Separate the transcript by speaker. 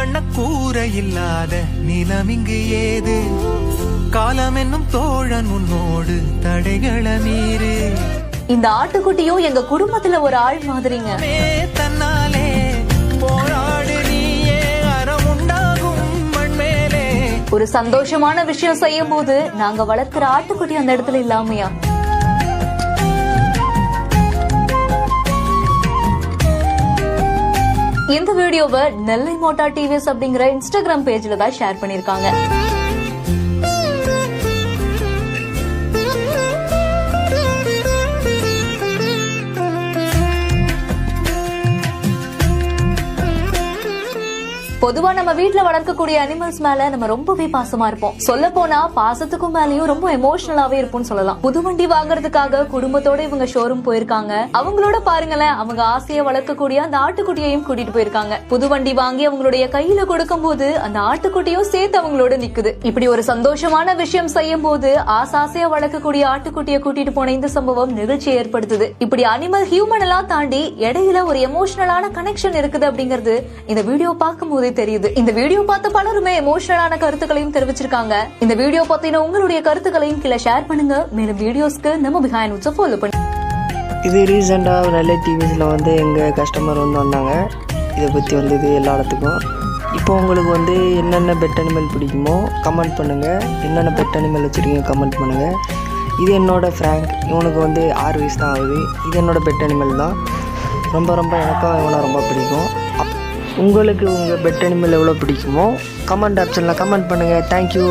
Speaker 1: வண்ணக்கூரை இல்லாத நிலம் இங்கு ஏது காலம் என்னும் தோழன் உன்னோடு தடைகளை மீறு
Speaker 2: இந்த ஆட்டுக்குட்டியும் எங்க குடும்பத்துல ஒரு ஆள் மாதிரிங்க.
Speaker 1: தன்னாலே போராடு நீயே அறம் உண்டாகும் மண்மேலே.
Speaker 2: ஒரு சந்தோஷமான விஷயம் செய்யும் போது நாங்க வளர்க்கிற ஆட்டுக்குட்டி அந்த இடத்துல இல்லாமையா? இந்த வீடியோவை நெல்லை மோட்டார் டிவிஎஸ் அப்படிங்கிற இன்ஸ்டாகிராம் பேஜ்ல தான் ஷேர் பண்ணிருக்காங்க. பொதுவா நம்ம வீட்டுல வளர்க்கக்கூடிய அனிமல்ஸ் மேல நம்ம ரொம்பவே பாசமா இருப்போம். சொல்ல போனா பாசத்துக்கும் மேலயும் ரொம்ப எமோஷனலாவே இருப்போம்னு சொல்லலாம். புது வண்டி வாங்குறதுக்காக குடும்பத்தோட இவங்க ஷோரூம் போயிருக்காங்க. அவங்களோட பாருங்களேன், அவங்க ஆசையை வளர்க்கக்கூடிய அந்த ஆட்டுக்குட்டியையும் கூட்டிட்டு போயிருக்காங்க. புது வண்டி வாங்கி அவங்களுடைய கையில கொடுக்கும் போது அந்த ஆட்டுக்குட்டியும் சேர்த்து அவங்களோட நிக்குது. இப்படி ஒரு சந்தோஷமான விஷயம் செய்யும் போது ஆசையா வளர்க்கக்கூடிய ஆட்டுக்குட்டியை கூட்டிட்டு போன இந்த சம்பவம் நிகழ்ச்சியை ஏற்படுத்துது. இப்படி அனிமல் ஹியூமன் எல்லாம் தாண்டி இடையில ஒரு எமோஷனலான கனெக்ஷன் இருக்குது அப்படிங்கிறது இந்த வீடியோ பார்க்கும் போதே தெரியுது. இந்த வீடியோ பார்த்த பலருமே எமோஷனலான கருத்துக்களையும் தெரிவிச்சிருக்காங்க. இந்த வீடியோ பத்தின உங்களுடைய கருத்துக்களையும் கீழே ஷேர் பண்ணுங்க. மேலும் வீடியோஸ்க்கு நம்ம பிஹைண்ட் வுட்ஸை ஃபாலோ பண்ணுங்க.
Speaker 3: இது ரீசெண்டாக நெல்லை டிவிஸில் எங்கள் கஸ்டமர் வந்தாங்க. இதை பற்றி வந்தது எல்லா இடத்துக்கும். இப்போ உங்களுக்கு என்னென்ன பெட் அனிமல் பிடிக்குமோ கமெண்ட் பண்ணுங்கள். என்னென்ன பெட் அனிமல் வச்சுருக்கீங்க கமெண்ட் பண்ணுங்கள். இது என்னோட ஃப்ராங்க். இவனுக்கு 6 வயசு தான் ஆகுது. இது என்னோட பெட் அனிமல் தான். ரொம்ப எனக்கும் இவனை ரொம்ப பிடிக்கும். உங்களுக்கு உங்கள் பெட் அனிமல் எவ்வளோ பிடிக்குமோ கமெண்ட் ஆப்ஷனில் கமெண்ட் பண்ணுங்கள். தேங்க்யூ.